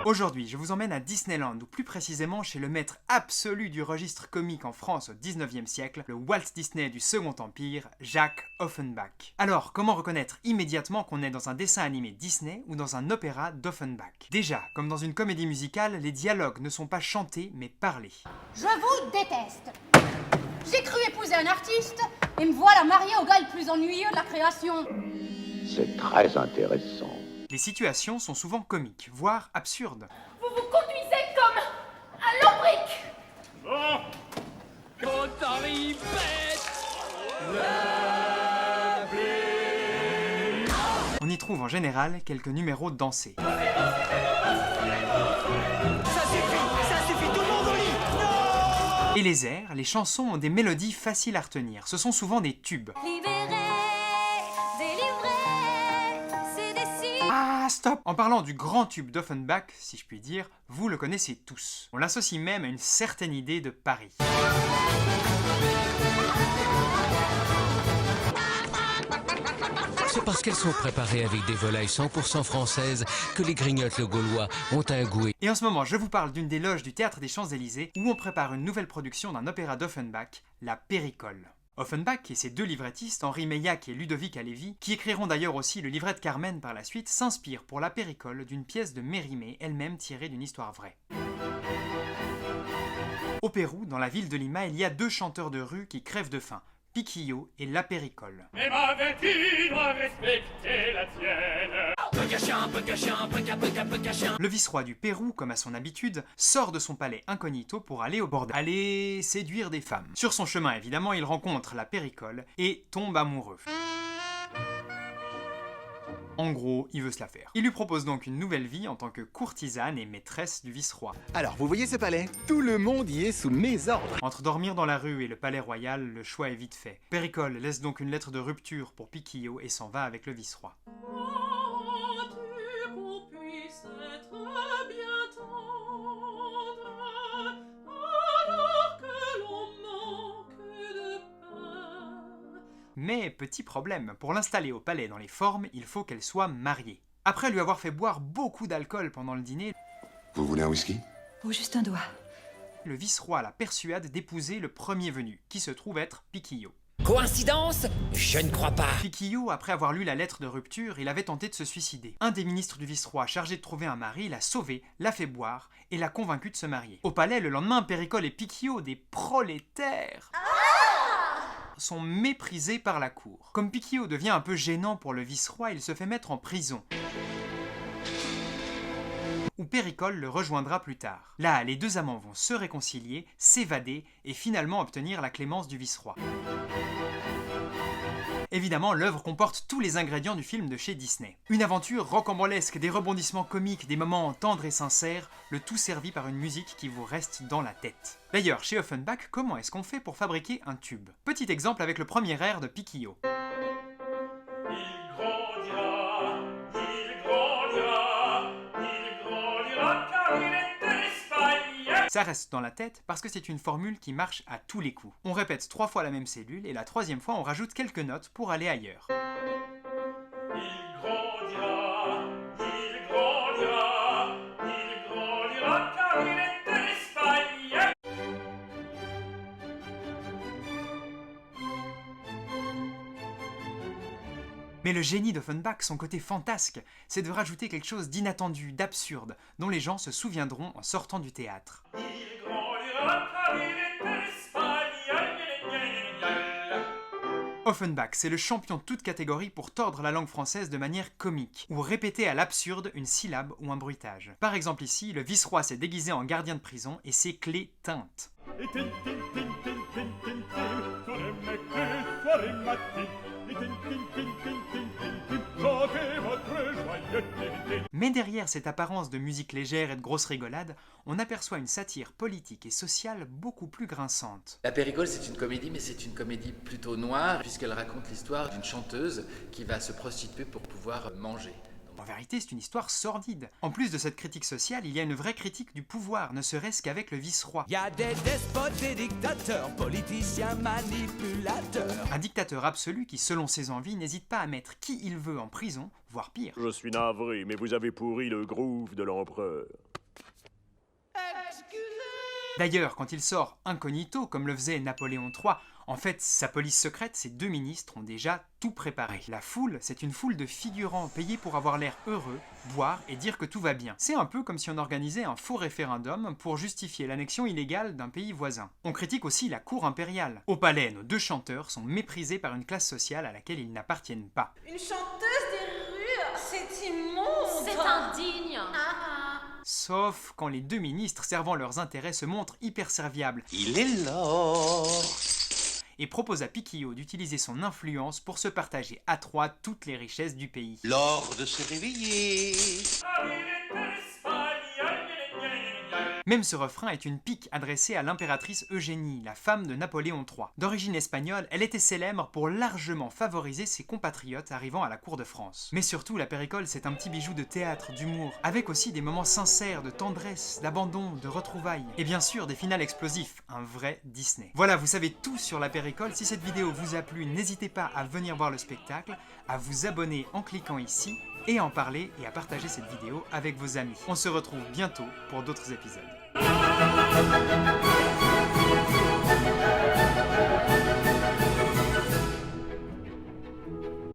Aujourd'hui, je vous emmène à Disneyland, ou plus précisément chez le maître absolu du registre comique en France au 19e siècle, le Walt Disney du Second Empire, Jacques Offenbach. Alors, comment reconnaître immédiatement qu'on est dans un dessin animé Disney ou dans un opéra d'Offenbach? Déjà, comme dans une comédie musicale, les dialogues ne sont pas chantés mais parlés. Je vous déteste. J'ai cru épouser un artiste et me voilà mariée au gars le plus ennuyeux de la création. C'est très intéressant. Les situations sont souvent comiques, voire absurdes. Vous vous conduisez comme un lombric. On y trouve en général quelques numéros dansés. Ça suffit, tout le monde au lit. Non! Et les airs, les chansons ont des mélodies faciles à retenir, ce sont souvent des tubes. Ah, stop! En parlant du grand tube d'Offenbach, si je puis dire, vous le connaissez tous. On l'associe même à une certaine idée de Paris. C'est parce qu'elles sont préparées avec des volailles 100% françaises que les grignotes le gaulois ont un goût. Et en ce moment, je vous parle d'une des loges du Théâtre des Champs-Élysées où on prépare une nouvelle production d'un opéra d'Offenbach, La Péricole. Offenbach et ses deux librettistes, Henri Meillac et Ludovic Halévy, qui écriront d'ailleurs aussi le livret de Carmen par la suite, s'inspirent pour La Péricole d'une pièce de Mérimée, elle-même tirée d'une histoire vraie. Au Pérou, dans la ville de Lima, il y a deux chanteurs de rue qui crèvent de faim, Piquillo et La Péricole. Mais m'avais-tu dois respecter la tienne? Le vice-roi du Pérou, comme à son habitude, sort de son palais incognito pour aller au bordel. Aller séduire des femmes. Sur son chemin, évidemment, il rencontre La Péricole et tombe amoureux. En gros, il veut se la faire. Il lui propose donc une nouvelle vie en tant que courtisane et maîtresse du vice-roi. Alors, vous voyez ce palais? Tout le monde y est sous mes ordres. Entre dormir dans la rue et le palais royal, le choix est vite fait. Péricole laisse donc une lettre de rupture pour Piquillo et s'en va avec le vice-roi. Mais petit problème, pour l'installer au palais dans les formes, il faut qu'elle soit mariée. Après lui avoir fait boire beaucoup d'alcool pendant le dîner, Vous voulez un whisky? Oh, juste un doigt. le vice-roi la persuade d'épouser le premier venu, qui se trouve être Piquillo. Coïncidence? Je ne crois pas. Piquillo, après avoir lu la lettre de rupture, il avait tenté de se suicider. Un des ministres du vice-roi chargé de trouver un mari l'a sauvé, l'a fait boire et l'a convaincu de se marier. Au palais, le lendemain, Péricole et Piquillo, des prolétaires, sont méprisés par la cour. Comme Piquillo devient un peu gênant pour le vice-roi, il se fait mettre en prison, où Péricole le rejoindra plus tard. Là, les deux amants vont se réconcilier, s'évader et finalement obtenir la clémence du vice-roi. Évidemment, l'œuvre comporte tous les ingrédients du film de chez Disney. Une aventure rocambolesque, des rebondissements comiques, des moments tendres et sincères, le tout servi par une musique qui vous reste dans la tête. D'ailleurs, chez Offenbach, comment est-ce qu'on fait pour fabriquer un tube? Petit exemple avec le premier air de Piquillo. Il grandira, car il est espagnol. Ça reste dans la tête parce que c'est une formule qui marche à tous les coups. On répète 3 fois la même cellule et la 3e fois on rajoute quelques notes pour aller ailleurs. Il grandira, car il est espagnol. Mais le génie d'Offenbach, son côté fantasque, c'est de rajouter quelque chose d'inattendu, d'absurde, dont les gens se souviendront en sortant du théâtre. Il grandira, car il est espagnol. Offenbach, c'est le champion de toute catégorie pour tordre la langue française de manière comique, ou répéter à l'absurde une syllabe ou un bruitage. Par exemple ici, le vice-roi s'est déguisé en gardien de prison et ses clés tintent. Mais derrière cette apparence de musique légère et de grosse rigolade, on aperçoit une satire politique et sociale beaucoup plus grinçante. La Péricole, c'est une comédie, mais c'est une comédie plutôt noire, puisqu'elle raconte l'histoire d'une chanteuse qui va se prostituer pour pouvoir manger. En vérité, c'est une histoire sordide. En plus de cette critique sociale, il y a une vraie critique du pouvoir, ne serait-ce qu'avec le vice-roi. Y a des despotes, des dictateurs, politiciens, manipulateurs. Un dictateur absolu qui, selon ses envies, n'hésite pas à mettre qui il veut en prison, voire pire. Je suis navré, mais vous avez pourri le groove de l'empereur. D'ailleurs, quand il sort incognito, comme le faisait Napoléon III, en fait, sa police secrète, ses 2 ministres ont déjà tout préparé. La foule, c'est une foule de figurants payés pour avoir l'air heureux, boire et dire que tout va bien. C'est un peu comme si on organisait un faux référendum pour justifier l'annexion illégale d'un pays voisin. On critique aussi la cour impériale. Au palais, nos 2 chanteurs sont méprisés par une classe sociale à laquelle ils n'appartiennent pas. Une chanteuse des rues, c'est immonde. C'est indigne. Sauf quand les 2 ministres servant leurs intérêts se montrent hyper serviables. Il est l'or. Et propose à Piquillo d'utiliser son influence pour se partager à 3 toutes les richesses du pays. L'or de se réveiller. Même ce refrain est une pique adressée à l'impératrice Eugénie, la femme de Napoléon III. D'origine espagnole, elle était célèbre pour largement favoriser ses compatriotes arrivant à la cour de France. Mais surtout, la Péricole, c'est un petit bijou de théâtre, d'humour, avec aussi des moments sincères, de tendresse, d'abandon, de retrouvailles. Et bien sûr, des finales explosifs, un vrai Disney. Voilà, vous savez tout sur la Péricole. Si cette vidéo vous a plu, n'hésitez pas à venir voir le spectacle, à vous abonner en cliquant ici, et à en parler et à partager cette vidéo avec vos amis. On se retrouve bientôt pour d'autres épisodes.